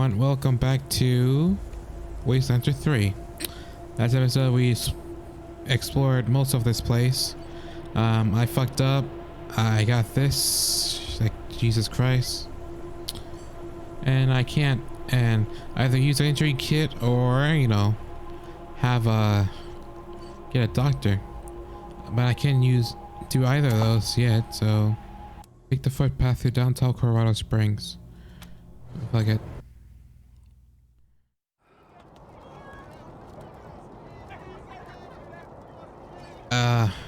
everyone, welcome back to Wasteland 3. Last episode we explored most of this place. I fucked up. I got this, like Jesus Christ, and I can't either use an injury kit or have get a doctor, but I can't do either of those yet. So take the footpath through downtown Colorado Springs. Fuck it.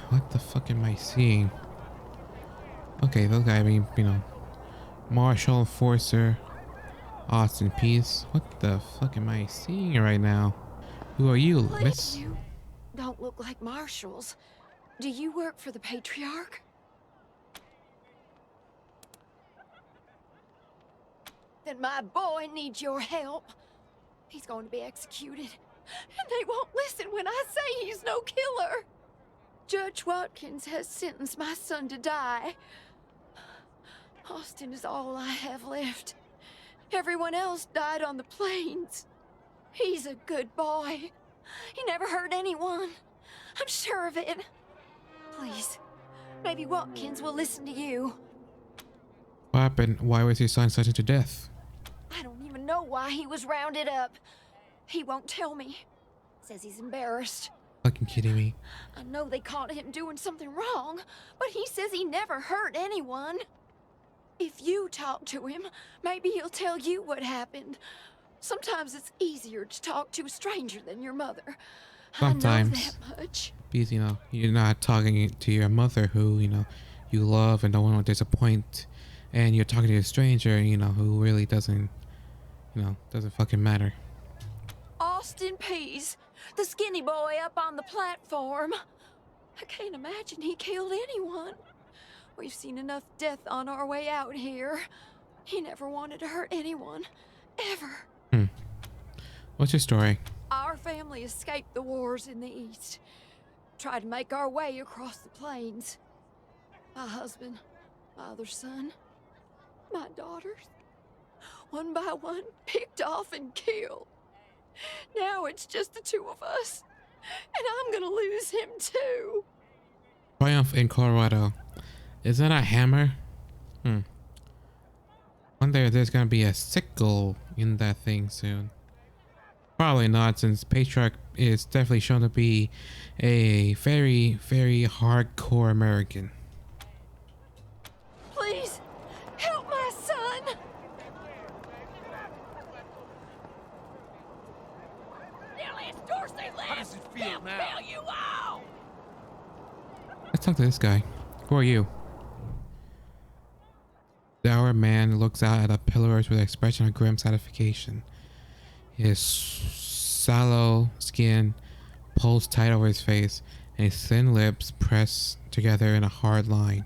What the fuck am I seeing? Okay, those guys, I mean, Marshall, Enforcer, Austin Peace. What the fuck am I seeing right now? Who are you, miss? You don't look like marshals. Do you work for the Patriarch? Then my boy needs your help. He's going to be executed. And they won't listen when I say he's no killer. Judge Watkins has sentenced my son to die. Austin is all I have left. Everyone else died on the plains. He's a good boy. He never hurt anyone. I'm sure of it. Please, maybe Watkins will listen to you. What happened? Why was your son sentenced to death? I don't even know why he was rounded up. He won't tell me. Says he's embarrassed. Fucking kidding me. I know they caught him doing something wrong, but he says he never hurt anyone. If you talk to him, maybe he'll tell you what happened. Sometimes it's easier to talk to a stranger than your mother. Sometimes. I know that much. Because, you're not talking to your mother who, you love and don't want to disappoint. And you're talking to a stranger, who really doesn't fucking matter. Austin Pease, the skinny boy up on the platform. I can't imagine he killed anyone. We've seen enough death on our way out here. He never wanted to hurt anyone, ever. What's your story? Our family escaped the wars in the East. Tried to make our way across the plains. My husband, my other son, my daughters, one by one, picked off and killed. Now it's just the two of us, and I'm gonna lose him too. Triumph in Colorado. Is that a hammer? Wonder if there's gonna be a sickle in that thing soon. Probably not, since Patriarch is definitely shown to be a very, very hardcore American. Please, help my son! How does it feel now? Let's talk to this guy. Who are you? Dour man looks out at the pillars with an expression of grim satisfaction. His sallow skin pulls tight over his face, and his thin lips press together in a hard line.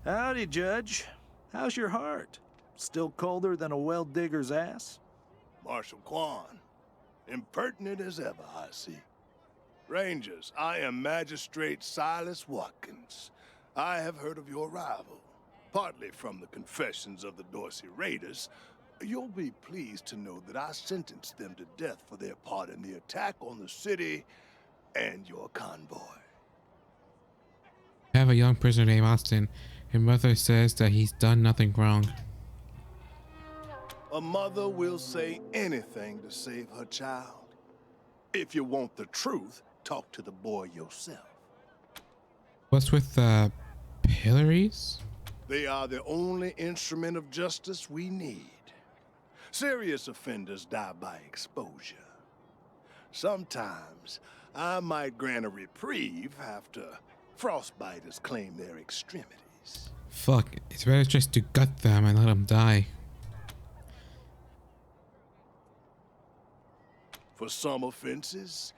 Howdy, Judge. How's your heart? Still colder than a well digger's ass? Marshal Quan, impertinent as ever, I see. Rangers, I am Magistrate Silas Watkins. I have heard of your arrival, partly from the confessions of the Dorsey Raiders. You'll be pleased to know that I sentenced them to death for their part in the attack on the city and your convoy. I have a young prisoner named Austin. His mother says that he's done nothing wrong. A mother will say anything to save her child. If you want the truth, talk to the boy yourself. What's with the pillories? They are the only instrument of justice we need. Serious offenders die by exposure. Sometimes I might grant a reprieve after frostbiters claim their extremities. Fuck, it's better just to gut them and let them die. For some offenses,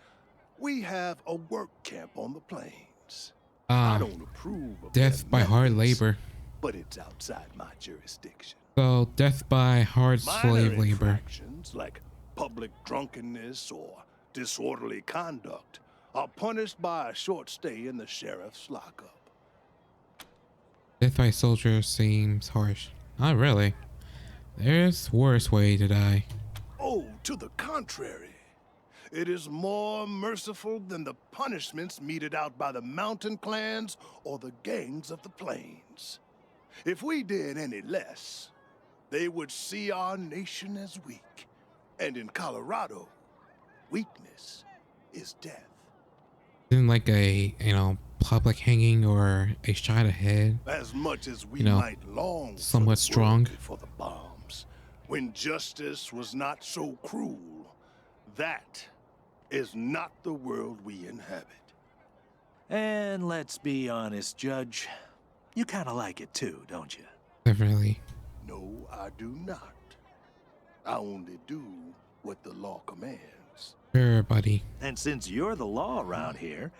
we have a work camp on the plains. Ah, I don't approve of death their by hard methods, labor. but it's outside my jurisdiction. So, death by hard Minor slave labor. infractions like public drunkenness or disorderly conduct are punished by a short stay in the sheriff's lockup. Death by soldier seems harsh. Not really. There's worse way to die. To the contrary, it is more merciful than the punishments meted out by the mountain clans or the gangs of the plains. If we did any less, they would see our nation as weak. And in Colorado, weakness is death. Isn't like a, public hanging or a shot ahead, As much as we know, might long somewhat for the strong? world before the bombs, when justice was not so cruel, that is not the world we inhabit. And let's be honest, Judge. You kind of like it too, don't you? Definitely. No, I do not. I only do what the law commands. Sure, buddy. And since you're the law around here,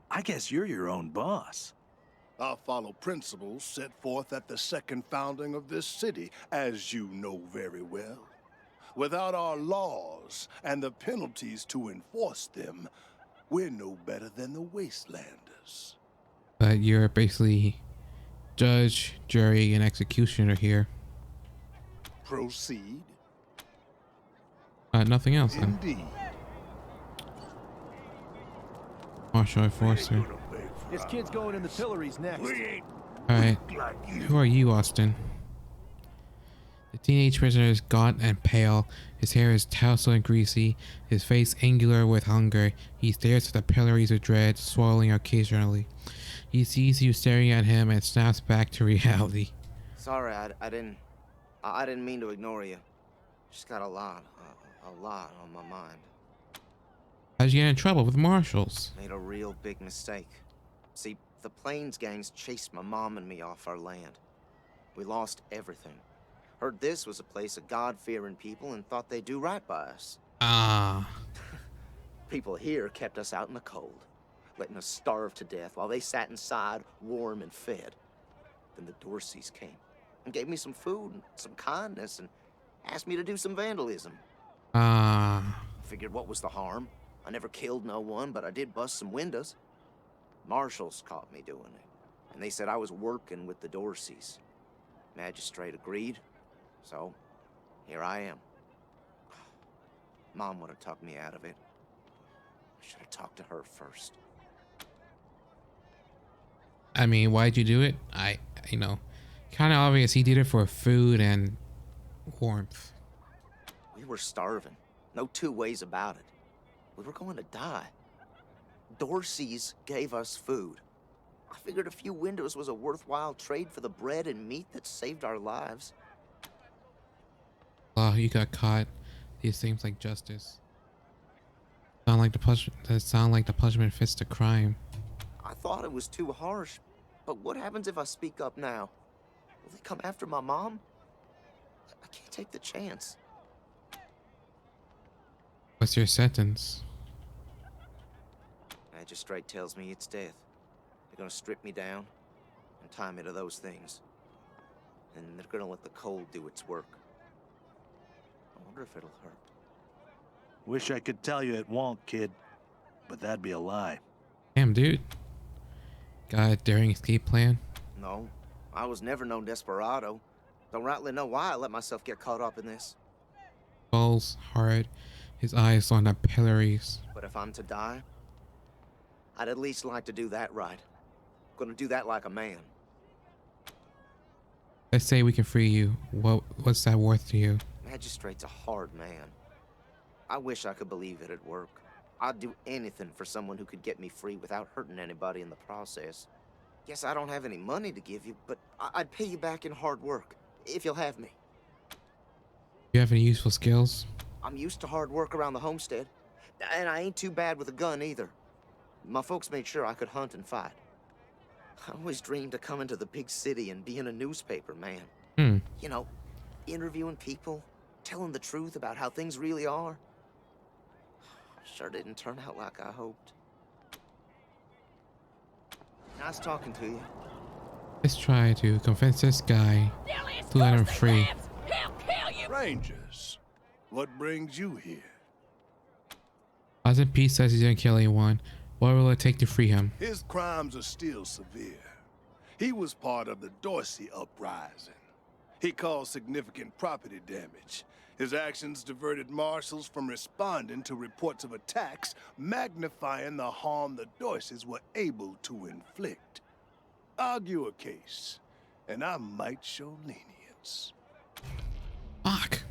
I guess you're your own boss. I follow principles set forth at the second founding of this city, as you know very well. Without our laws and the penalties to enforce them, we're no better than the Wastelanders. But you're basically judge, jury, and executioner here. Proceed. Nothing else then. Indeed. Martial enforcer. This kid's going in the pillories next. Alright. Who are you, Austin? The teenage prisoner is gaunt and pale. His hair is tousled and greasy. His face angular with hunger. He stares at the pillories of dread, swallowing occasionally. He sees you staring at him and snaps back to reality. Sorry, I didn't mean to ignore you. Just got a lot on my mind. How'd you get in trouble with marshals? Made a real big mistake. See, the Plains gangs chased my mom and me off our land. We lost everything. Heard this was a place of God-fearing people and thought they'd do right by us. Ah. People here kept us out in the cold, letting us starve to death while they sat inside, warm and fed. Then the Dorseys came and gave me some food and some kindness and asked me to do some vandalism. Ah. Figured what was the harm? I never killed no one, but I did bust some windows. Marshals caught me doing it, and they said I was working with the Dorseys. Magistrate agreed, so here I am. Mom would have talked me out of it. I should have talked to her first. I mean, why'd you do it? Kind of obvious he did it for food and warmth. We were starving. No two ways about it. We were going to die. Dorseys gave us food. I figured a few windows was a worthwhile trade for the bread and meat that saved our lives. Oh, you got caught. These seems like justice. Sound like the punishment fits the crime. I thought it was too harsh, but what happens if I speak up now? Will they come after my mom? I can't take the chance. What's your sentence? Magistrate tells me it's death. They're gonna strip me down and tie me to those things. And they're gonna let the cold do its work. I wonder if it'll hurt. Wish I could tell you it won't, kid. But that'd be a lie. Damn, dude. Got a daring escape plan? No, I was never no desperado. Don't rightly know why I let myself get caught up in this. Falls hard, his eyes on the pillories. But if I'm to die, I'd at least like to do that right. Gonna do that like a man. Let's say we can free you. What's that worth to you? Magistrate's a hard man. I wish I could believe it'd work. I'd do anything for someone who could get me free without hurting anybody in the process. Guess I don't have any money to give you, but I'd pay you back in hard work, if you'll have me. You have any useful skills? I'm used to hard work around the homestead, and I ain't too bad with a gun either. My folks made sure I could hunt and fight. I always dreamed of coming to the big city and being a newspaper man. You know, interviewing people, telling the truth about how things really are. Sure didn't turn out like I hoped. Nice talking to you. Let's try to convince this guy to let him free. Rangers, what brings you here? Ozzy P says he didn't kill anyone. What will it take to free him? His crimes are still severe. He was part of the Dorsey uprising. He caused significant property damage. His actions diverted marshals from responding to reports of attacks, magnifying the harm the Doyces were able to inflict. Argue a case, and I might show lenience. Fuck.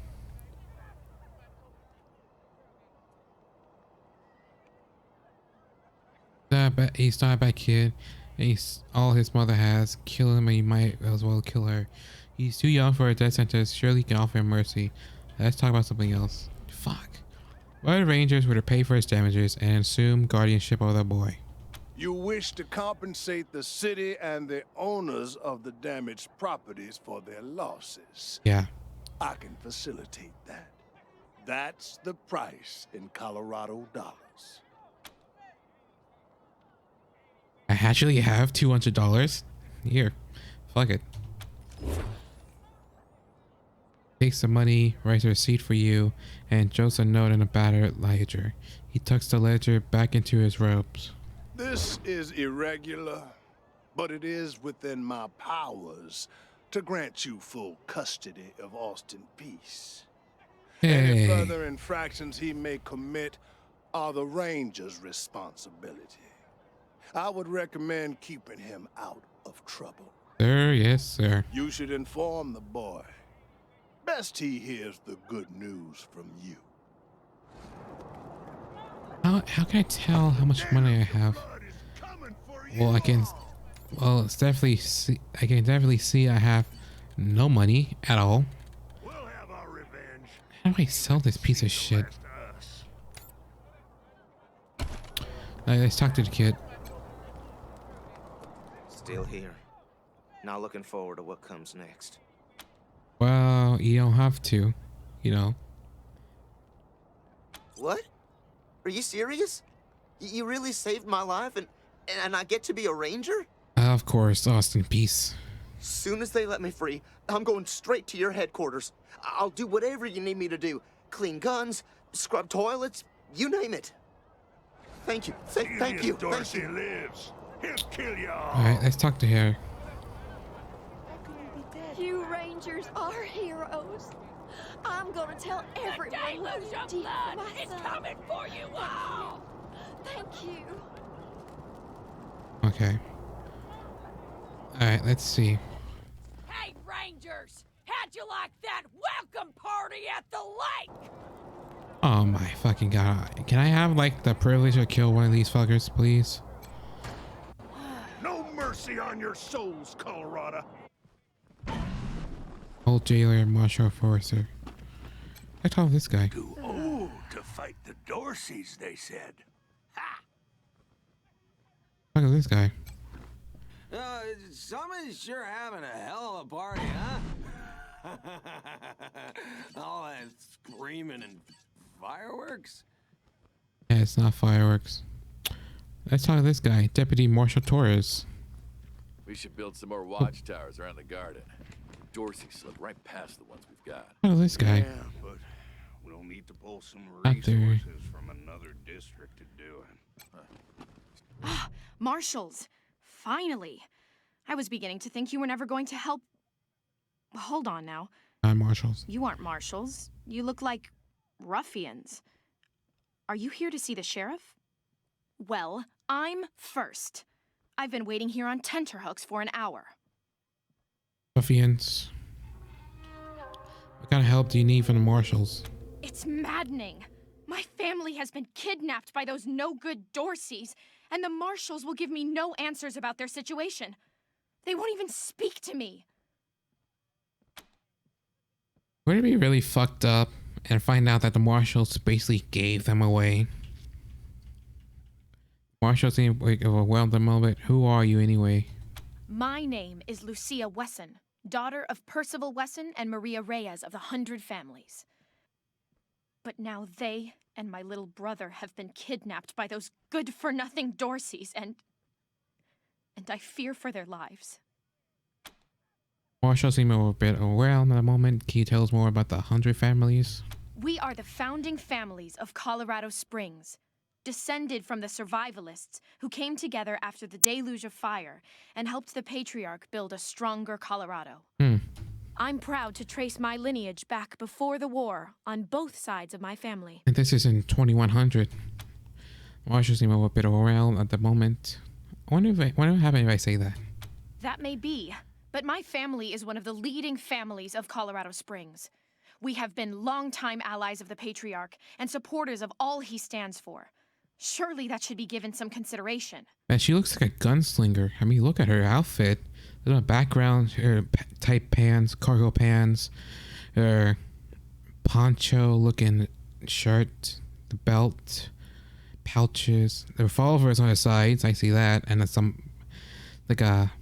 He's not a bad kid. And he's all his mother has. Kill him and he might as well kill her. He's too young for a death sentence. Surely can offer him mercy. Let's talk about something else. Fuck. What if the Rangers were to pay for his damages and assume guardianship of the boy? You wish to compensate the city and the owners of the damaged properties for their losses. Yeah. I can facilitate that. That's the price in Colorado dollars. I actually have $200. Here. Fuck it. Takes the money, writes a receipt for you, and throws a note in a battered ledger. He tucks the ledger back into his robes. This is irregular, but it is within my powers to grant you full custody of Austin Peace. Any Hey. further infractions he may commit are the Ranger's responsibility. I would recommend keeping him out of trouble. Sir, yes, sir. You should inform the boy. Best he hears the good news from you. How can I tell how much money I have? Well, I can definitely see I have no money at all. We'll have our revenge. How do I sell this piece of shit? Alright, let's talk to the kid. Still here. Not looking forward to what comes next. Well, you don't have to, you know. What? Are you serious? You really saved my life and I get to be a ranger? Of course, Austin Peace. Soon as they let me free, I'm going straight to your headquarters. I'll do whatever you need me to do. Clean guns, scrub toilets, you name it. Thank you. Thank you. Dorsey lives. He'll kill you all. Alright, let's talk to her. You Rangers are heroes. I'm gonna tell everyone what you did for my son. Coming for you all! Thank you. Okay. Alright, let's see. Hey, Rangers! How'd you like that welcome party at the lake? Oh my fucking god. Can I have, like, the privilege to kill one of these fuckers, please? No mercy on your souls, Colorado. Old jailer, marshal, forester. I told this guy. Too old to fight the Dorseys, they said. Ha! Look at this guy. Someone's sure having a hell of a party, huh? All that screaming and fireworks? Yeah, it's not fireworks. Let's talk to this guy, Deputy Marshal Torres. We should build some more watchtowers around the garden. Dorsey slipped right past the ones we've got. Look at this guy. Yeah, but we'll need to pull some Out there. resources from another district to do it. Marshals! Finally! I was beginning to think you were never going to help. Hold on now. I'm marshals. You aren't marshals. You look like ruffians. Are you here to see the sheriff? Well, I'm first. I've been waiting here on tenterhooks for an hour. Ruffians. What kind of help do you need from the marshals? It's maddening. My family has been kidnapped by those no-good Dorseys, and the marshals will give me no answers about their situation. They won't even speak to me. Would it be really fucked up and find out that the marshals basically gave them away? Marshals seem like overwhelmed them a little bit. Who are you anyway? My name is Lucia Wesson, daughter of Percival Wesson and Maria Reyes of the 100 Families. But now they and my little brother have been kidnapped by those good-for-nothing Dorseys, and I fear for their lives. Marshals seem a bit overwhelmed at the moment. Can you tell us more about the 100 Families? We are the founding families of Colorado Springs, descended from the survivalists who came together after the deluge of fire and helped the patriarch build a stronger Colorado. I'm proud to trace my lineage back before the war on both sides of my family. And this is in 2100. Marshall seem a bit overwhelmed at the moment. I wonder what would happen if I say that. That may be, but my family is one of the leading families of Colorado Springs. We have been longtime allies of the Patriarch and supporters of all he stands for. Surely that should be given some consideration. Man, she looks like a gunslinger. I mean, look at her outfit. There's a background, her tight pants, cargo pants, her poncho-looking shirt, the belt, pouches, the revolvers on the sides. I see that, and then some, like a,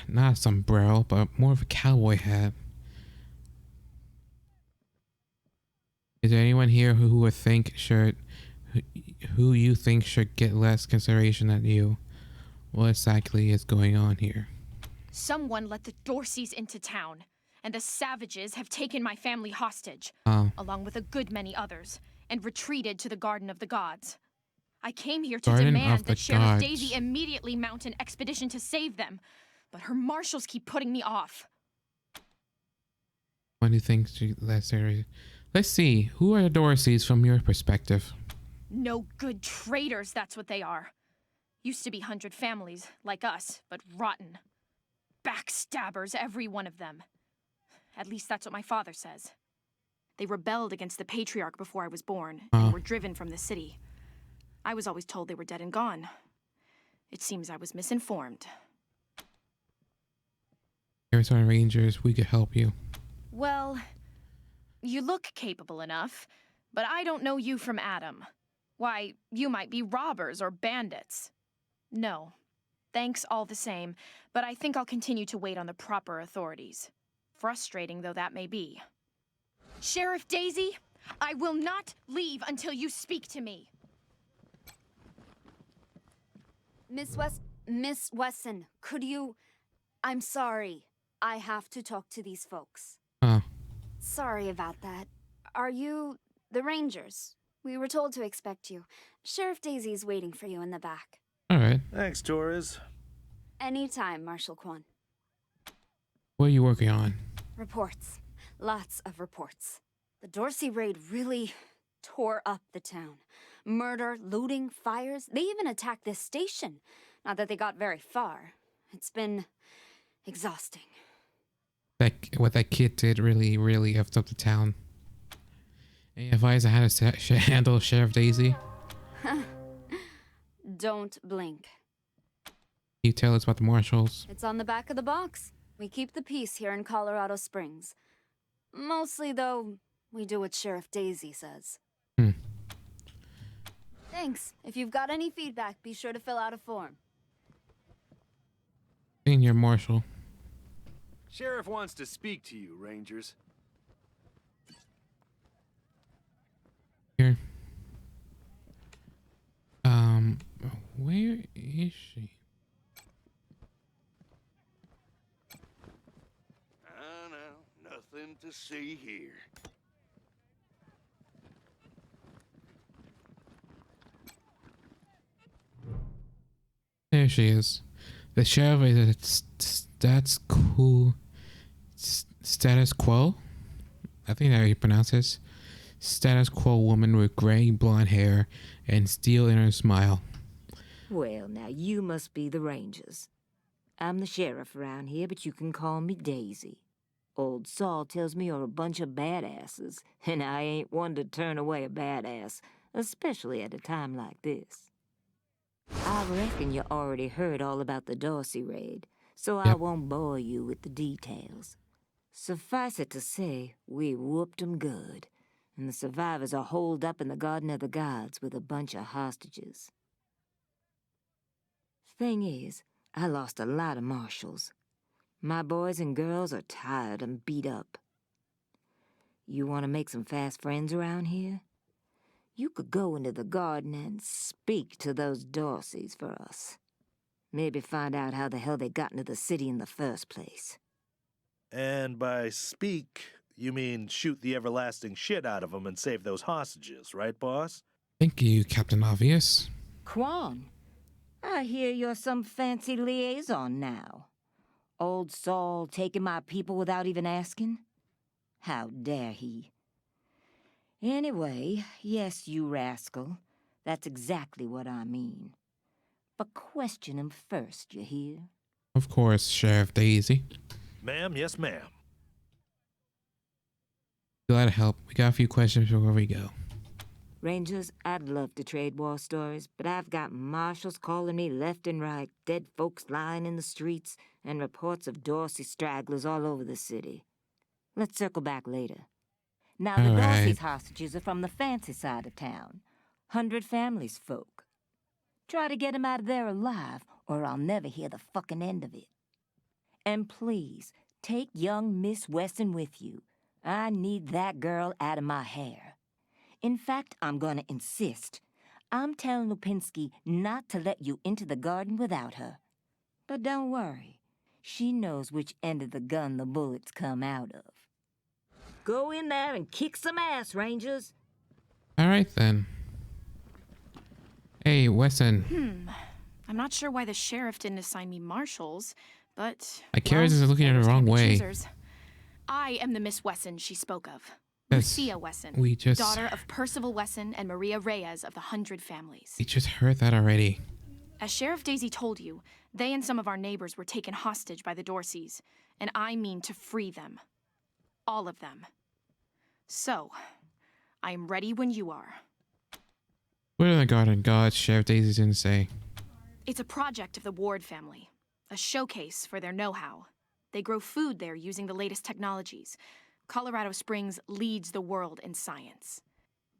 not a sombrero, but more of a cowboy hat. Is there anyone here who would think who you think should get less consideration than you? What exactly is going on here? Someone let the Dorseys into town, and the savages have taken my family hostage, along with a good many others, and retreated to the Garden of the Gods. I came here to demand that Sheriff Daisy immediately mount an expedition to save them, but her marshals keep putting me off. What do you think? Let's see. Who are the Dorseys from your perspective? No good traitors, that's what they are. Used to be 100 families, like us, but rotten. Backstabbers, every one of them. At least that's what my father says. They rebelled against the Patriarch before I was born, and were driven from the city. I was always told they were dead and gone. It seems I was misinformed. Arizona Rangers, we could help you. Well, you look capable enough, but I don't know you from Adam. Why, you might be robbers or bandits. No. Thanks all the same, but I think I'll continue to wait on the proper authorities. Frustrating though that may be. Sheriff Daisy, I will not leave until you speak to me. Miss Wesson, could you... I'm sorry. I have to talk to these folks. Sorry about that. Are you the Rangers? We were told to expect you. Sheriff Daisy's waiting for you in the back. All right. Thanks, Torres. Anytime, Marshal Quan. What are you working on? Reports. Lots of reports. The Dorsey raid really tore up the town. Murder, looting, fires. They even attacked this station. Not that they got very far. It's been exhausting. What that kid did really effed up the town. Any advice on how to handle Sheriff Daisy? Don't blink. Can you tell us about the marshals? It's on the back of the box. We keep the peace here in Colorado Springs. Mostly, though, we do what Sheriff Daisy says. Thanks. If you've got any feedback, be sure to fill out a form. Senior Marshal. Sheriff wants to speak to you, Rangers. Here. Where is she? No, nothing to see here. There she is. The sheriff is that's cool. Status quo? I think that's how you pronounce this. Status quo woman with gray blonde hair and steel in her smile. Well, now you must be the Rangers. I'm the sheriff around here, but you can call me Daisy. Old Saul tells me you're a bunch of badasses, and I ain't one to turn away a badass, especially at a time like this. I reckon you already heard all about the Dorsey raid, so I won't bore you with the details. Suffice it to say, we whooped 'em good, and the survivors are holed up in the Garden of the Gods with a bunch of hostages. Thing is, I lost a lot of marshals. My boys and girls are tired and beat up. You want to make some fast friends around here? You could go into the garden and speak to those Dorseys for us. Maybe find out how the hell they got into the city in the first place. And by speak, you mean shoot the everlasting shit out of them and save those hostages, right, boss? Thank you, Captain Obvious. Quan, I hear you're some fancy liaison now. Old Saul taking my people without even asking? How dare he? Anyway, yes, you rascal. That's exactly what I mean. But question him first, you hear? Of course, Sheriff Daisy. Ma'am, yes, ma'am. Glad to help. We got a few questions before we go. Rangers, I'd love to trade war stories, but I've got marshals calling me left and right, dead folks lying in the streets, and reports of Dorsey stragglers all over the city. Let's circle back later. Now, the Dorsey's hostages are from the fancy side of town. 100 Families folk. Try to get 'em out of there alive, or I'll never hear the fucking end of it. And please, take young Miss Wesson with you. I need that girl out of my hair. In fact, I'm gonna insist. I'm telling Lupinski not to let you into the garden without her. But don't worry. She knows which end of the gun the bullets come out of. Go in there and kick some ass, Rangers. All right, then. Hey, Wesson. I'm not sure why the sheriff didn't assign me marshals, but... My carriage is looking at it the wrong way. Choosers. I am the Miss Wesson she spoke of. Lucia Wesson, daughter of Percival Wesson and Maria Reyes of the 100 Families. We just heard that already. As Sheriff Daisy told you, they and some of our neighbors were taken hostage by the Dorseys, and I mean to free them. All of them. So, I am ready when you are. What are the garden gods Sheriff Daisy didn't say? It's a project of the Ward family, a showcase for their know-how. They grow food there using the latest technologies. Colorado Springs leads the world in science.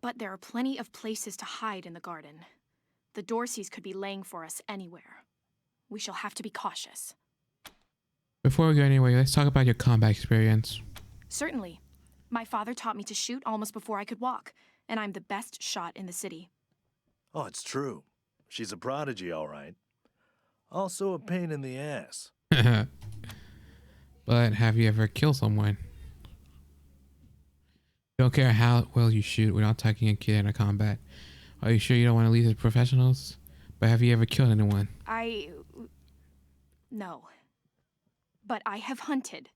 But there are plenty of places to hide in the garden. The Dorseys could be laying for us anywhere. We shall have to be cautious. Before we go anywhere, let's talk about your combat experience. Certainly. My father taught me to shoot almost before I could walk, and I'm the best shot in the city. Oh, it's true. She's a prodigy, all right. Also a pain in the ass. But have you ever killed someone? Don't care how well you shoot without taking a kid in a combat. Are you sure you don't want to leave the professionals? But have you ever killed anyone? No. But I have hunted.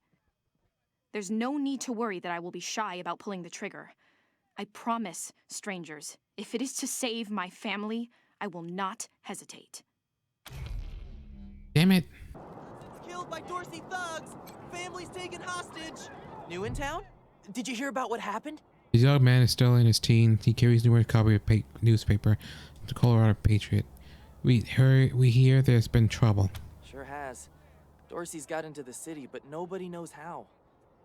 There's no need to worry that I will be shy about pulling the trigger. I promise, strangers, if it is to save my family, I will not hesitate. Damn it. Killed by Dorsey thugs! Family's taken hostage! New in town? Did you hear about what happened? This young man is still in his teens. He carries numerous copies of newspaper, the Colorado Patriot. We hear there's been trouble. Sure has. Dorsey's got into the city, but nobody knows how.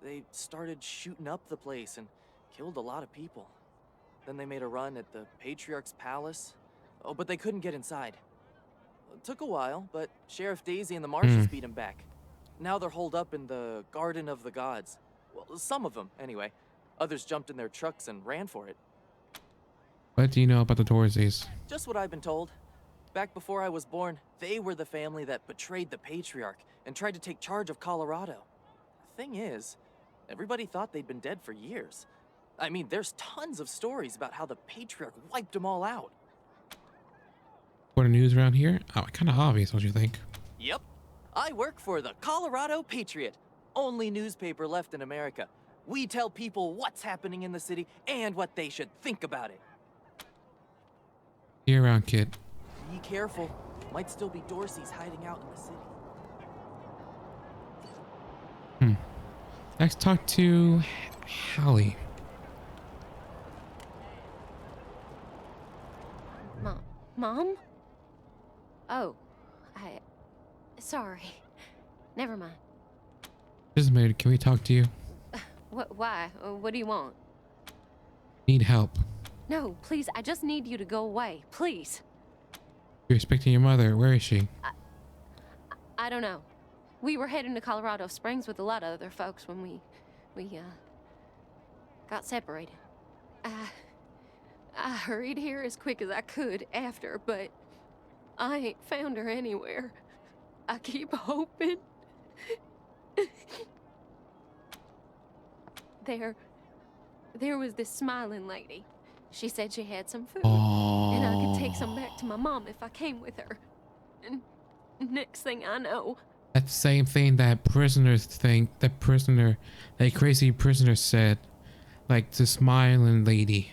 They started shooting up the place and killed a lot of people. Then they made a run at the Patriarch's palace. Oh, but they couldn't get inside. It took a while, but Sheriff Daisy and the marshals beat him back. Now they're holed up in the Garden of the Gods. Well, some of them, anyway. Others jumped in their trucks and ran for it. What do you know about the Dorseys? Just what I've been told. Back before I was born, they were the family that betrayed the Patriarch and tried to take charge of Colorado. The thing is, everybody thought they'd been dead for years. I mean, there's tons of stories about how the Patriarch wiped them all out. For the news around here? Oh, kind of obvious, don't you think? Yep. I work for the Colorado Patriot. Only newspaper left in America. We tell people what's happening in the city and what they should think about it. See you around, kid. Be careful. Might still be Dorseys hiding out in the city. Let's talk to Hallie. Mom? Oh, sorry. Never mind. Just a minute, can we talk to you? Why? What do you want? Need help. No, please, I just need you to go away. Please. You're expecting your mother. Where is she? I don't know. We were heading to Colorado Springs with a lot of other folks when we got separated. I hurried here as quick as I could after, but I ain't found her anywhere. I keep hoping. There was this smiling lady. She said she had some food, and I could take some back to my mom if I came with her. And next thing I know, That's the same thing that prisoners think. That crazy prisoner said. Like the smiling lady.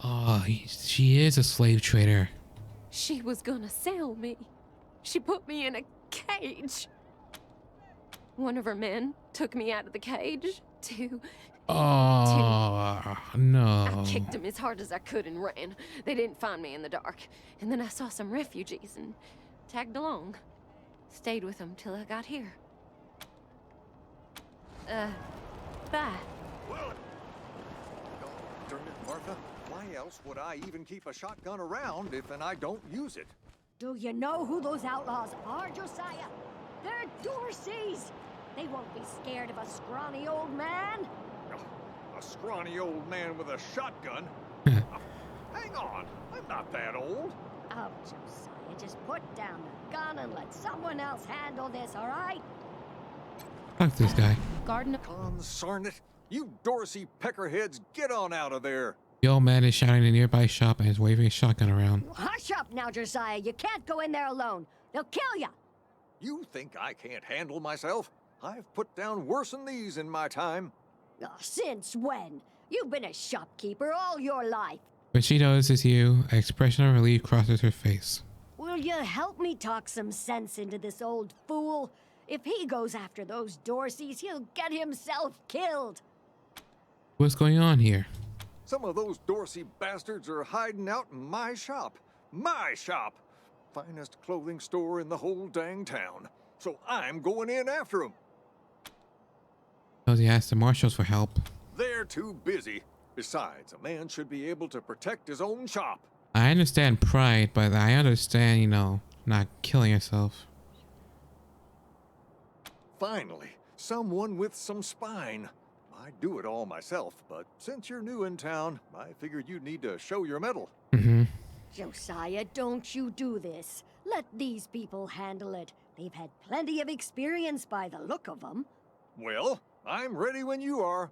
Oh, she is a slave trader. She was gonna sell me. She put me in a cage. One of her men took me out of the cage to... Oh, no. I kicked him as hard as I could and ran. They didn't find me in the dark. And then I saw some refugees and tagged along. Stayed with them till I got here. Bye. Well, darn it, Martha. Why else would I even keep a shotgun around if I don't use it? Do you know who those outlaws are, Josiah? They're Dorseys. They won't be scared of a scrawny old man. A scrawny old man with a shotgun? Hang on, I'm not that old. Oh, Josiah, just put down the gun and let someone else handle this, all right? Fuck this guy. Garden. Consarn it. You Dorsey peckerheads, get on out of there. The old man is shouting in a nearby shop and is waving his shotgun around. Hush up now, Josiah. You can't go in there alone. They'll kill you. You think I can't handle myself? I've put down worse than these in my time. Oh, since when? You've been a shopkeeper all your life. When she notices you, an expression of relief crosses her face. Will you help me talk some sense into this old fool? If he goes after those Dorseys, he'll get himself killed. What's going on here? Some of those Dorsey bastards are hiding out in my shop. My shop! Finest clothing store in the whole dang town. So I'm going in after them. He asked the marshals for help. They're too busy. Besides, a man should be able to protect his own shop. I understand pride, but I understand, you know, not killing yourself. Finally, someone with some spine. I'd do it all myself, but since you're new in town, I figured you'd need to show your mettle. Mm-hmm. Josiah, don't you do this. Let these people handle it. They've had plenty of experience by the look of them. Well, I'm ready when you are.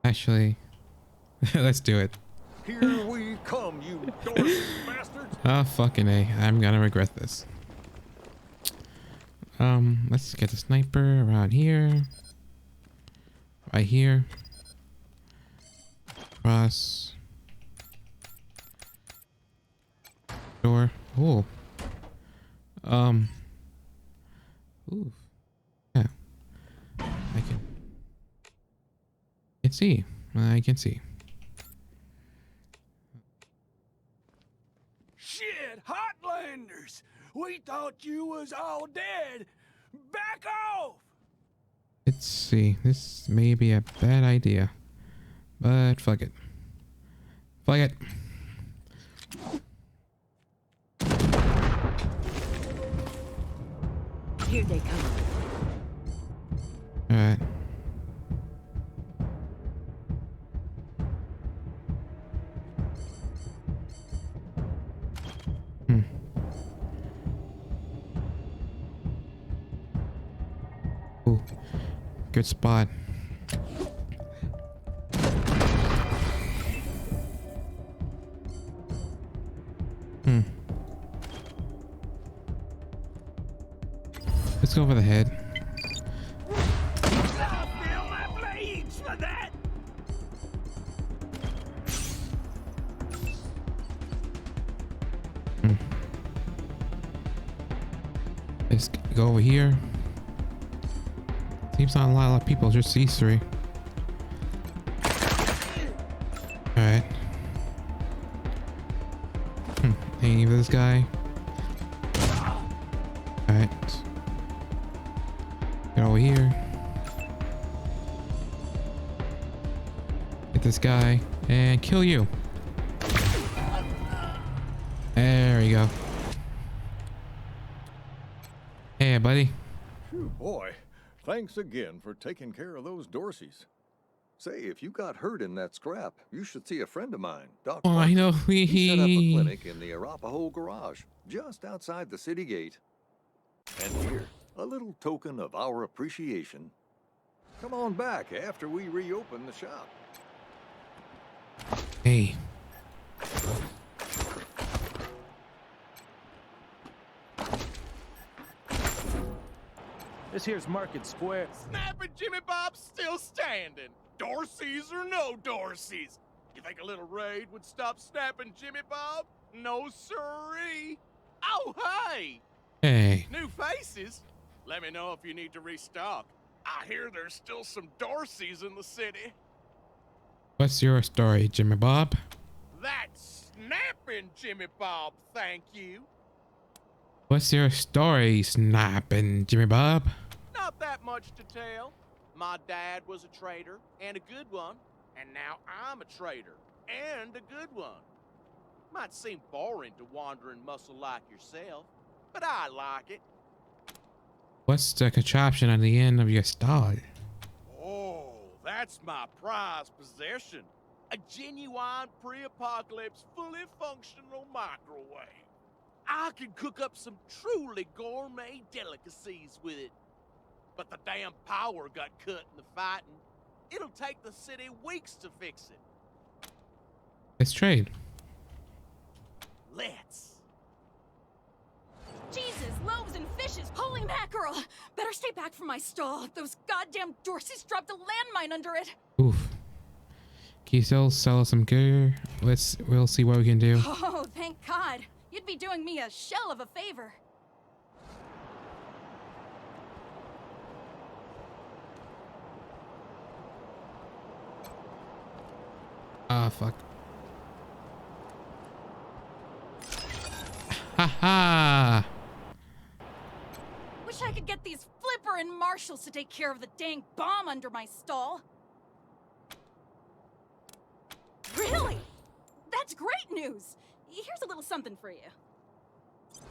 Actually, let's do it. Here we come, you Dorsey bastards! Oh, fucking A. I'm gonna regret this. Let's get the sniper around here. Right here. Cross. Door. Ooh. Ooh. Yeah. I can see. I can see. Shit, Hotlanders! We thought you was all dead. Back off! Let's see. This may be a bad idea, but fuck it. Fuck it. Here they come. All right. Ooh, good spot. Let's go over the head. I feel my blades for that! Let's go over here. Seems not a lot of people, just these three. Alright. Aiming for this guy. Alright. Get over here. Get this guy and kill you. There we go. Hey, buddy. Phew, boy. Thanks again for taking care of those Dorseys. Say, if you got hurt in that scrap, you should see a friend of mine, Doc. Oh, I know. He set up a clinic in the Arapahoe garage, just outside the city gate. And here, a little token of our appreciation. Come on back after we reopen the shop. Hey. This here's Market Square. Snapping Jimmy Bob's still standing. Dorseys or no Dorseys. You think a little raid would stop snapping Jimmy Bob? No siree. Oh, hey! Hey. New faces? Let me know if you need to restock. I hear there's still some Dorseys in the city. What's your story, Jimmy Bob? That's snapping Jimmy Bob, thank you. What's your story, snapping Jimmy Bob? Not that much to tell. My dad was a trader, and a good one. And now I'm a trader, and a good one. Might seem boring to wandering muscle like yourself, but I like it. What's the contraption on the end of your stall? Oh, that's my prized possession. A genuine pre-apocalypse, fully functional microwave. I can cook up some truly gourmet delicacies with it. But the damn power got cut in the fighting. It'll take the city weeks to fix it. Let's trade. Let's. Jesus, loaves and fishes! Holy mackerel! Better stay back from my stall. Those goddamn Dorseys dropped a landmine under it. Oof. Can you still sell us some gear? We'll see what we can do. Oh, thank God. You'd be doing me a shell of a favor. Ah, fuck. Ha ha! Wish I could get these Flipper and Marshals to take care of the dang bomb under my stall. Really? That's great news! Here's a little something for you.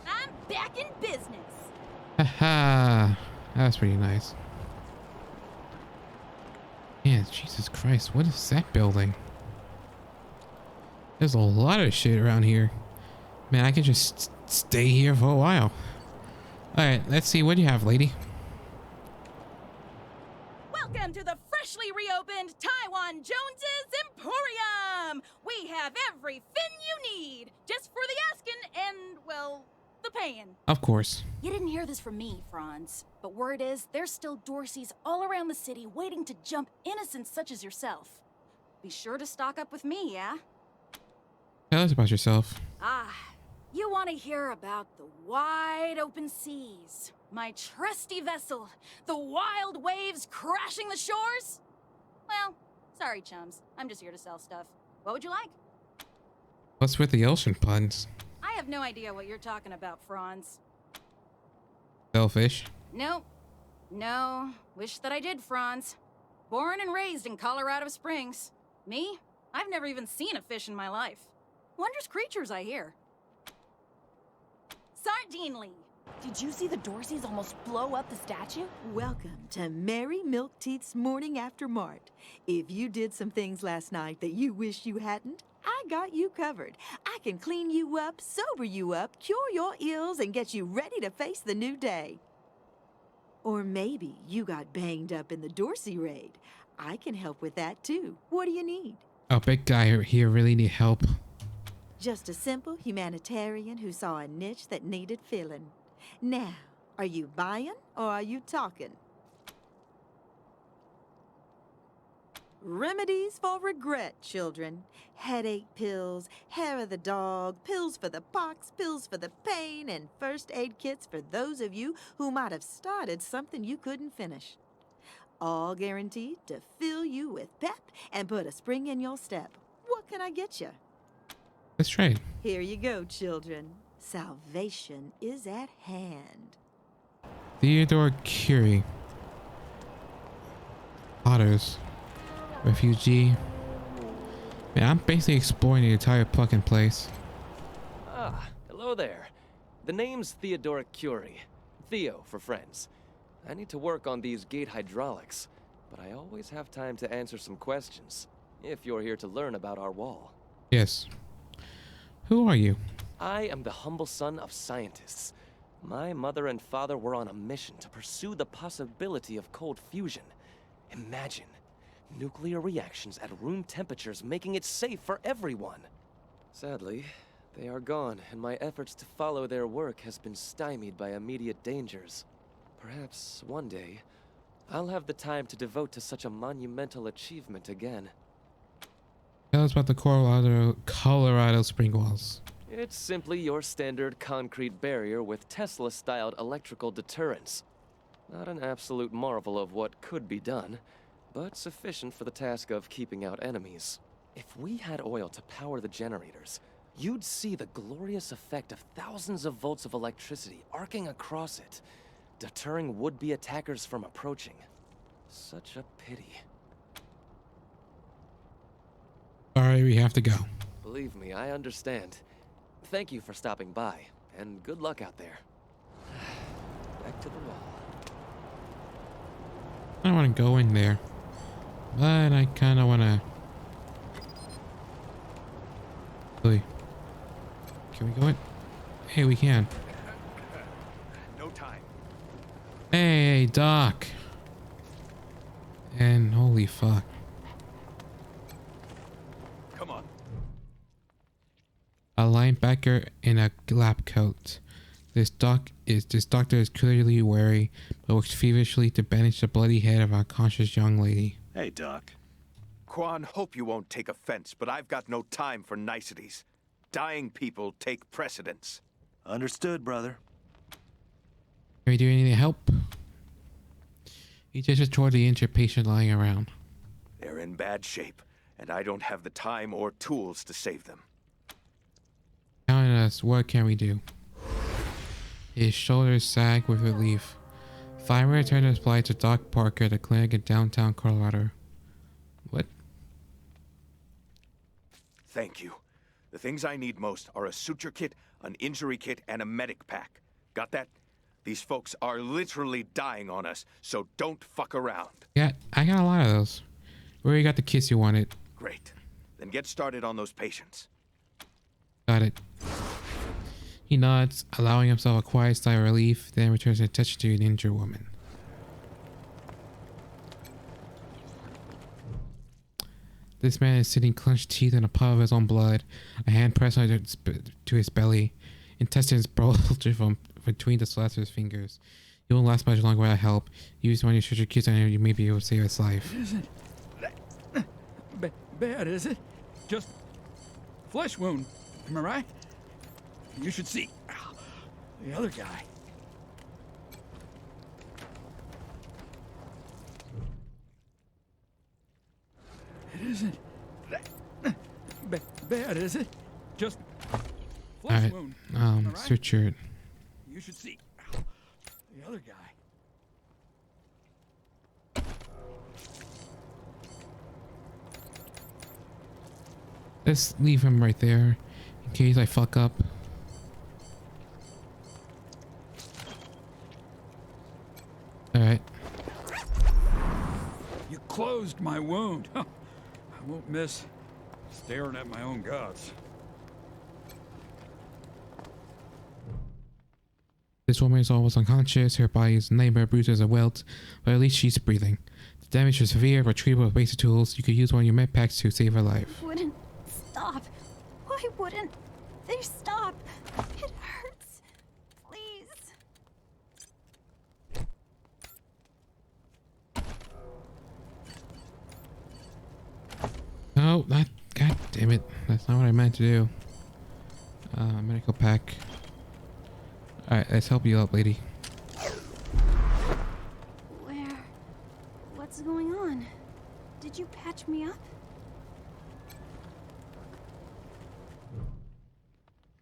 I'm back in business. Ha ha! That's pretty nice. Man, Jesus Christ, what is that building? There's a lot of shit around here. Man, I could just stay here for a while. Alright, let's see. What do you have, lady? Welcome to the freshly reopened Taiwan Jones's Emporium! We have everything you need, just for the asking and, well, the paying. Of course. You didn't hear this from me, Franz, but word is there's still Dorseys all around the city waiting to jump innocents such as yourself. Be sure to stock up with me, yeah? Tell us about yourself. You want to hear about the wide open seas, my trusty vessel, the wild waves crashing the shores? Well, sorry, chums. I'm just here to sell stuff. What would you like? What's with the ocean puns? I have no idea what you're talking about, Franz. Selfish. Nope. No. Wish that I did, Franz. Born and raised in Colorado Springs. Me? I've never even seen a fish in my life. Wondrous creatures, I hear. Sardine Lee. Did you see the Dorseys almost blow up the statue? Welcome to Mary Milk Teeth's Morning After Mart. If you did some things last night that you wish you hadn't, I got you covered. I can clean you up, sober you up, cure your ills, and get you ready to face the new day. Or maybe you got banged up in the Dorsey raid. I can help with that too. What do you need? Oh, big guy here really need help. Just a simple humanitarian who saw a niche that needed filling. Now, are you buying or are you talking? Remedies for regret, children. Headache pills, hair of the dog, pills for the pox, pills for the pain, and first aid kits for those of you who might have started something you couldn't finish. All guaranteed to fill you with pep and put a spring in your step. What can I get you? Let's trade. Here you go, children. Salvation is at hand. Theodore Curie. Otters. Refugee. Man, I'm basically exploring the entire fucking place. Ah, hello there. The name's Theodore Curie. Theo for friends. I need to work on these gate hydraulics, but I always have time to answer some questions, if you're here to learn about our wall. Yes. Who are you? I am the humble son of scientists. My mother and father were on a mission to pursue the possibility of cold fusion. Imagine nuclear reactions at room temperatures, making it safe for everyone. Sadly, they are gone, and my efforts to follow their work has been stymied by immediate dangers. Perhaps one day, I'll have the time to devote to such a monumental achievement again. Tell us about the Colorado spring walls. It's simply your standard concrete barrier with Tesla-styled electrical deterrence. Not an absolute marvel of what could be done, but sufficient for the task of keeping out enemies. If we had oil to power the generators, you'd see the glorious effect of thousands of volts of electricity arcing across it, deterring would-be attackers from approaching. Such a pity. Sorry, we have to go. Believe me, I understand. Thank you for stopping by, and good luck out there. Back to the wall. I don't want to go in there, but I kind of want to. Really? Can we go in? Hey, we can. No time. Hey, Doc. And holy fuck. Come on. A linebacker in a lab coat. This doctor is clearly wary, but works feverishly to bandage the bloody head of an unconscious young lady. Hey, Doc. Quan, hope you won't take offense, but I've got no time for niceties. Dying people take precedence. Understood, brother. Can we do anything to help? He gestures toward the injured patient lying around. They're in bad shape, and I don't have the time or tools to save them. Count on us. What can we do? His shoulders sag with relief. Finally returned his flight to Doc Parker at a clinic in downtown Colorado. What? Thank you. The things I need most are a suture kit, an injury kit, and a medic pack. Got that? These folks are literally dying on us, so don't fuck around. Yeah, I got a lot of those. Where you got the kiss you wanted? Great. Then get started on those patients. Got it. He nods, allowing himself a quiet sigh of relief, then returns his attention to an injured woman. This man is sitting clenched teeth in a pile of his own blood, a hand pressed to his belly, intestines bulge from between the slats of his fingers. He won't last much longer without help. Use one of your suture kits on him, you may be able to save his life. It isn't bad, is it? Just flesh wound, am I right? You should see the other guy. It isn't bad, is it? Just flesh wound. Am I right? Sutured. You should see the other guy. Let's leave him right there in case I fuck up. Alright. You closed my wound. I won't miss staring at my own guts. This woman is almost unconscious, her body is nightmare bruises and welts, but at least she's breathing. The damage is severe, but treatable with basic tools. You could use one of your med packs to save her life. Wouldn't stop. Why wouldn't they stop? It hurts. Please. No, not. God damn it. That's not what I meant to do. Medical pack. Alright, let's help you out, lady. What's going on? Did you patch me up?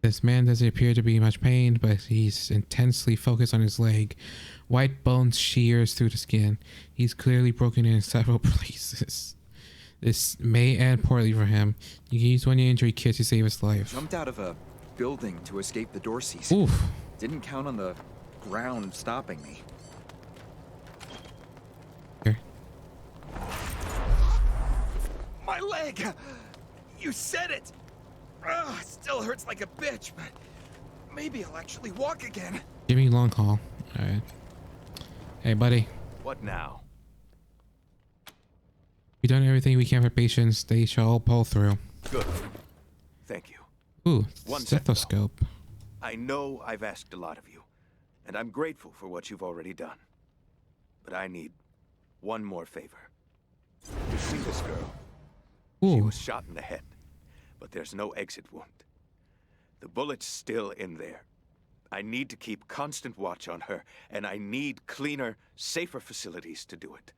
This man doesn't appear to be in much pain, but he's intensely focused on his leg. White bone shears through the skin. He's clearly broken in several places. This may end poorly for him. You can use one of your injury kits to save his life. Jumped out of a building to escape the Dorseys. Oof. Didn't count on the ground stopping me. Here. My leg! You said it! Ugh, still hurts like a bitch, but maybe I'll actually walk again. Jimmy long haul. Alright. Hey, buddy. What now? We've done everything we can for patients. They shall all pull through. Good. Thank you. Ooh, One stethoscope. I know I've asked a lot of you, and I'm grateful for what you've already done. But I need one more favor. You see this girl? Ooh. She was shot in the head, but there's no exit wound. The bullet's still in there. I need to keep constant watch on her, and I need cleaner, safer facilities to do it.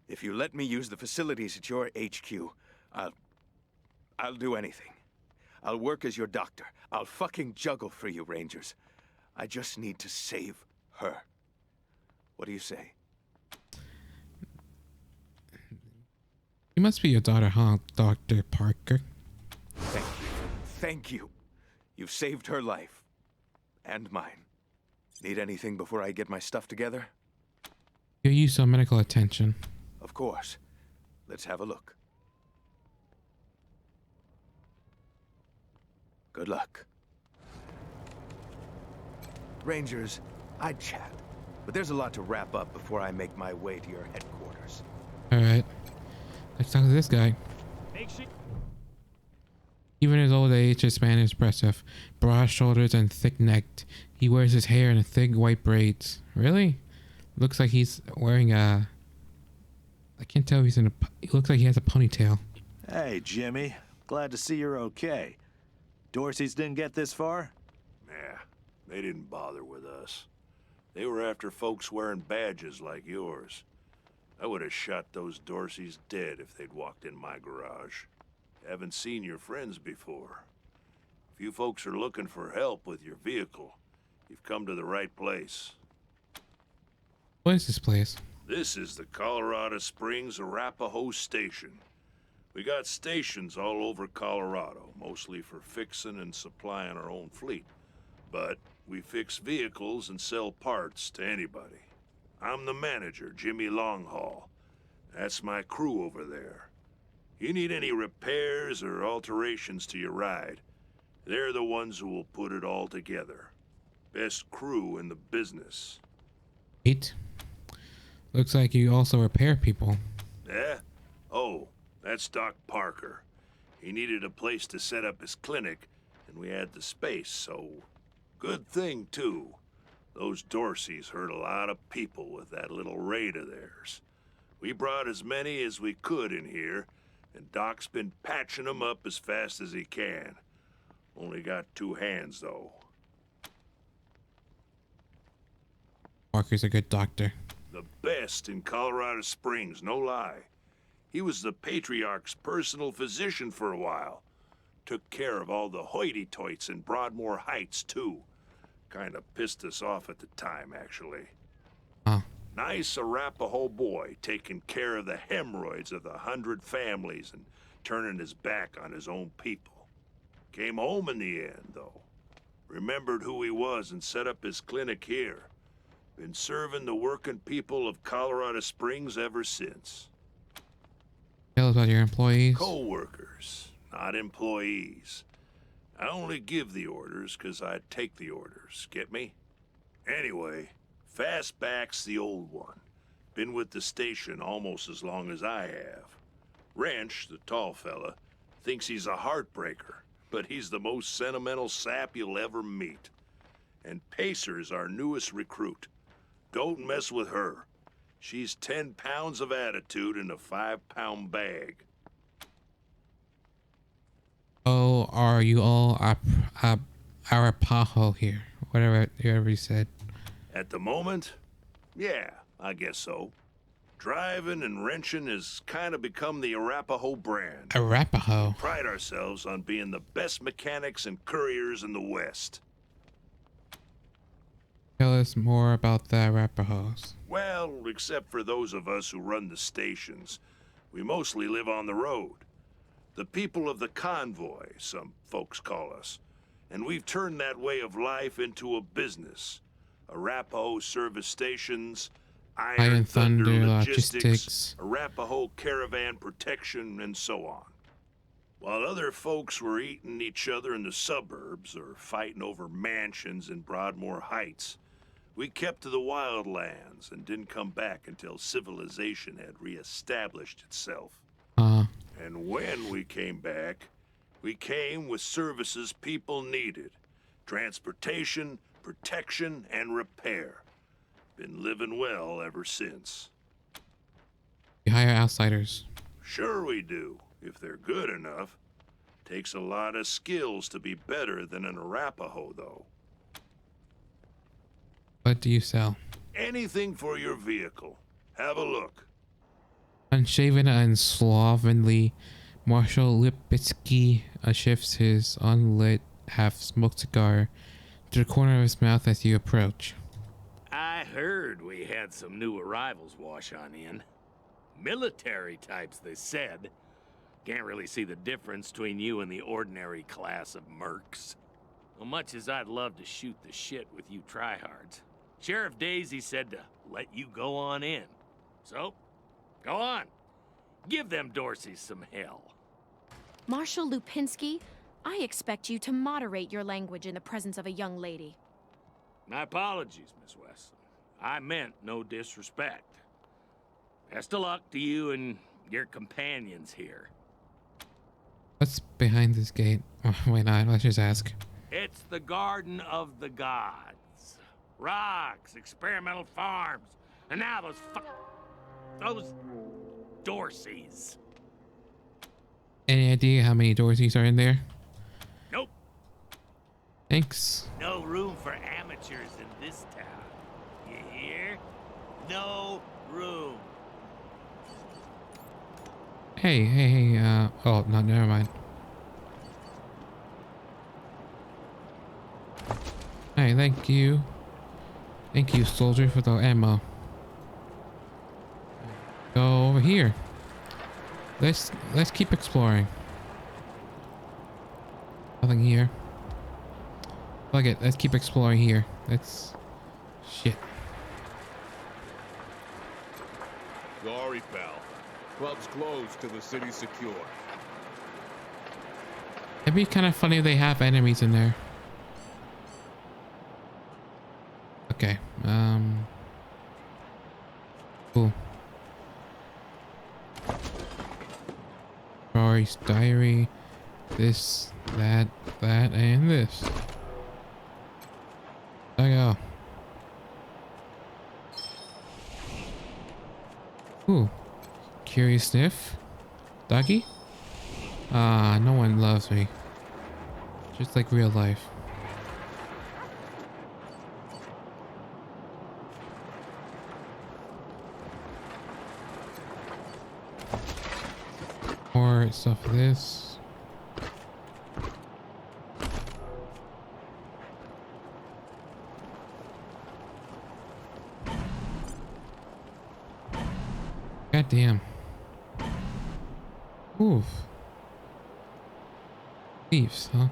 If you let me use the facilities at your HQ, I'll do anything. I'll work as your doctor. I'll fucking juggle for you, Rangers. I just need to save her. What do you say? You must be your daughter, huh, Dr. Parker? Thank you. Thank you. You've saved her life. And mine. Need anything before I get my stuff together? You use some medical attention. Of course. Let's have a look. Good luck. Rangers, I'd chat, but there's a lot to wrap up before I make my way to your headquarters. Alright. Let's talk to this guy. Even in his old age, his man is impressive. Broad shoulders and thick-necked. He wears his hair in thick white braids. Really? Looks like he's wearing a... I can't tell if he's in a... It looks like he has a ponytail. Hey, Jimmy. Glad to see you're okay. Dorsey's didn't get this far? Nah, they didn't bother with us. They were after folks wearing badges like yours. I would have shot those Dorseys dead if they'd walked in my garage. Haven't seen your friends before. If you folks are looking for help with your vehicle, you've come to the right place. What is this place? This is the Colorado Springs Arapahoe Station. We got stations all over Colorado, mostly for fixing and supplying our own fleet. But we fix vehicles and sell parts to anybody. I'm the manager, Jimmy Longhaul. That's my crew over there. You need any repairs or alterations to your ride, they're the ones who will put it all together. Best crew in the business. Eight. Looks like you also repair people. Yeah? Oh, that's Doc Parker. He needed a place to set up his clinic, and we had the space, so... Good thing, too. Those Dorseys hurt a lot of people with that little raid of theirs. We brought as many as we could in here, and Doc's been patching them up as fast as he can. Only got 2 hands, though. Parker's a good doctor. The best in Colorado Springs, no lie. He was the Patriarch's personal physician for a while. Took care of all the hoity-toits in Broadmoor Heights, too. Kinda pissed us off at the time, actually. Huh. Nice Arapahoe boy, taking care of the hemorrhoids of the 100 families and turning his back on his own people. Came home in the end, though. Remembered who he was and set up his clinic here. Been serving the working people of Colorado Springs ever since. Tell us about your employees. Co-workers, not employees. I only give the orders because I take the orders, get me? Anyway, Fastback's the old one. Been with the station almost as long as I have. Wrench, the tall fella, thinks he's a heartbreaker, but he's the most sentimental sap you'll ever meet. And Pacer's our newest recruit. Don't mess with her. She's 10 pounds of attitude in a 5-pound bag. Oh, are you all Arapahoe here? Whatever you said. At the moment, yeah, I guess so. Driving and wrenching has kind of become the Arapahoe brand. Arapahoe? We pride ourselves on being the best mechanics and couriers in the West. Tell us more about the Arapahoes. Well, except for those of us who run the stations, we mostly live on the road. The people of the convoy, some folks call us. And we've turned that way of life into a business. Arapahoe service stations, Iron Thunder Logistics, Arapahoe Caravan Protection, and so on. While other folks were eating each other in the suburbs or fighting over mansions in Broadmoor Heights, we kept to the wildlands and didn't come back until civilization had reestablished itself. And when we came back, we came with services people needed. Transportation, protection, and repair. Been living well ever since. We hire outsiders. Sure we do, if they're good enough. Takes a lot of skills to be better than an Arapaho, though. What do you sell? Anything for your vehicle. Have a look. Unshaven and slovenly, Marshal Lipitsky shifts his unlit, half-smoked cigar to the corner of his mouth as you approach. I heard we had some new arrivals wash on in. Military types, they said. Can't really see the difference between you and the ordinary class of mercs. Well, much as I'd love to shoot the shit with you tryhards, Sheriff Daisy said to let you go on in. So, go on. Give them Dorseys some hell. Marshal Lupinski, I expect you to moderate your language in the presence of a young lady. My apologies, Miss Weston. I meant no disrespect. Best of luck to you and your companions here. What's behind this gate? Oh, why not? Let's just ask. It's the Garden of the Gods. Rocks, experimental farms, and now those Dorseys. Any idea how many Dorseys are in there? Nope. Thanks. No room for amateurs in this town. You hear? No room. Hey, oh, no, never mind. Hey, thank you. Thank you, soldier, for the ammo. Go over here. Let's keep exploring. Nothing here. Fuck it, let's keep exploring here. Shit. Sorry, pal. Club's closed till the city's secure. It'd be kind of funny if they have enemies in there. Okay, cool. Rory's diary. This, that, and this. There you go. Ooh. Curious sniff. Doggy? Ah, no one loves me. Just like real life. More stuff for this. God damn. Oof. Thieves, huh?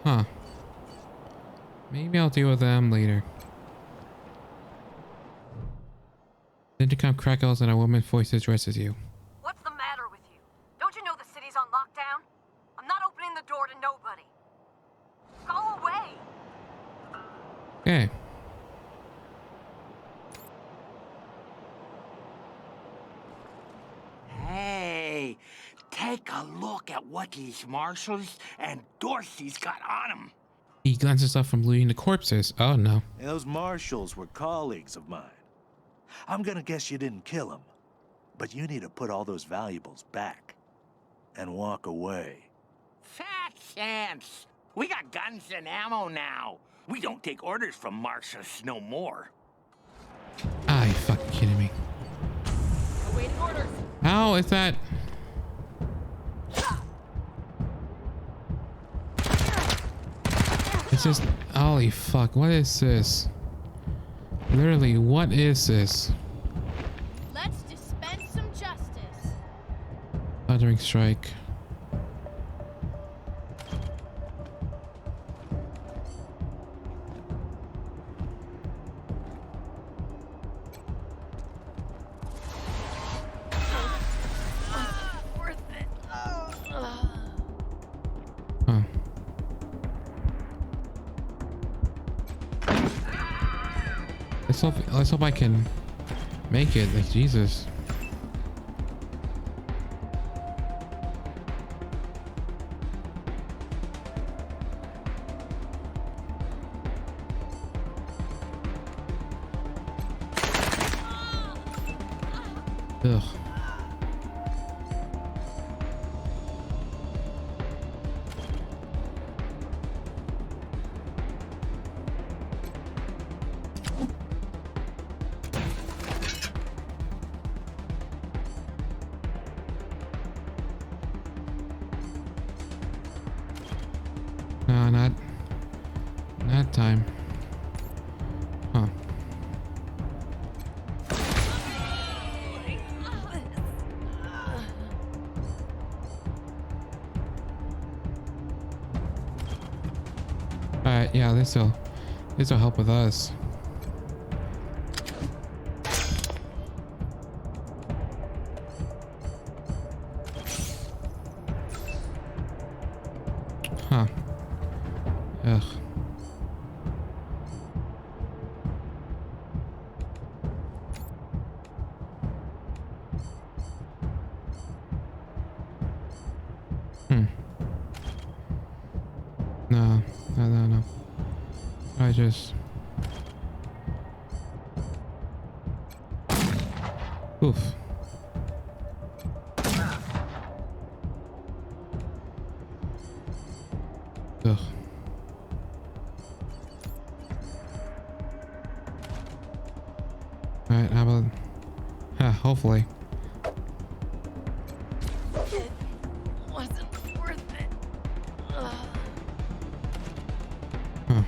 Huh. Maybe I'll deal with them later. Intercom crackles and a woman's voice addresses you. What's the matter with you? Don't you know the city's on lockdown? I'm not opening the door to nobody. Go away! Okay. Hey, take a look at what these marshals and Dorsey's got on them. He glances up from looting the corpses. Oh no. Those marshals were colleagues of mine. I'm gonna guess you didn't kill them, but you need to put all those valuables back and walk away. Fat chance. We got guns and ammo now. We don't take orders from marshals no more. Ah, you fucking kidding me? Awaiting orders. How is that? It's just, holy fuck, what is this? Literally, what is this? Let's dispense some justice. Thundering strike. Worth it. Huh. Let's hope I can make it. Like Jesus. Ugh. No, not time. Huh. Alright, yeah, this'll help with us. Huh. Ugh. No. I just... Oof. Ugh. Alright, how about... hopefully. It wasn't worth it. Ugh. Huh.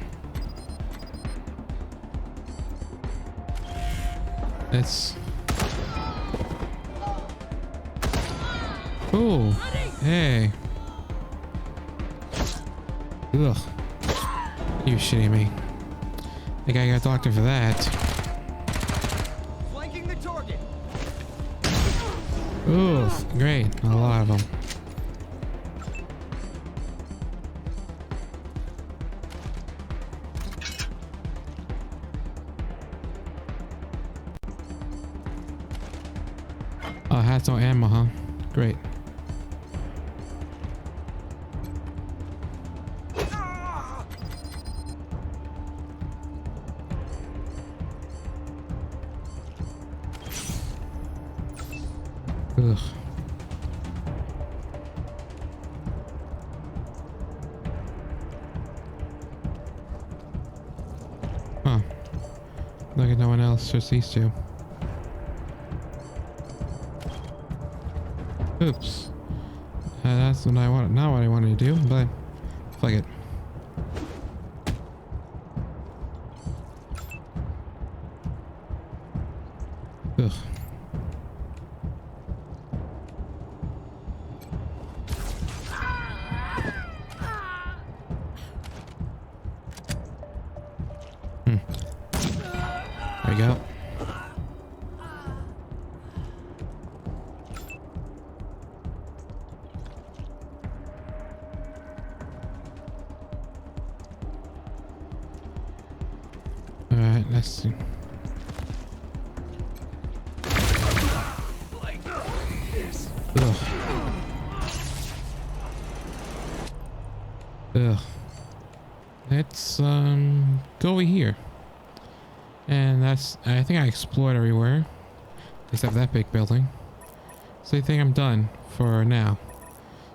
It's... Ooh. Hey. Ugh. You shitting me. I think I got a doctor for that. Flanking the target. Oof. Great. A lot of them. Oh, has no ammo, huh? Great. Ugh. Huh. Look at no one else, just these two. Oops. That's what I want. Not what I wanted to do, but fuck it. Ugh. There we go. Alright, let's see. Ugh. Ugh. Let's go over here. And that's, I think I explored everywhere except that big building. So I think I'm done for now.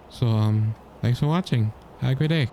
So thanks for watching. Have a great day.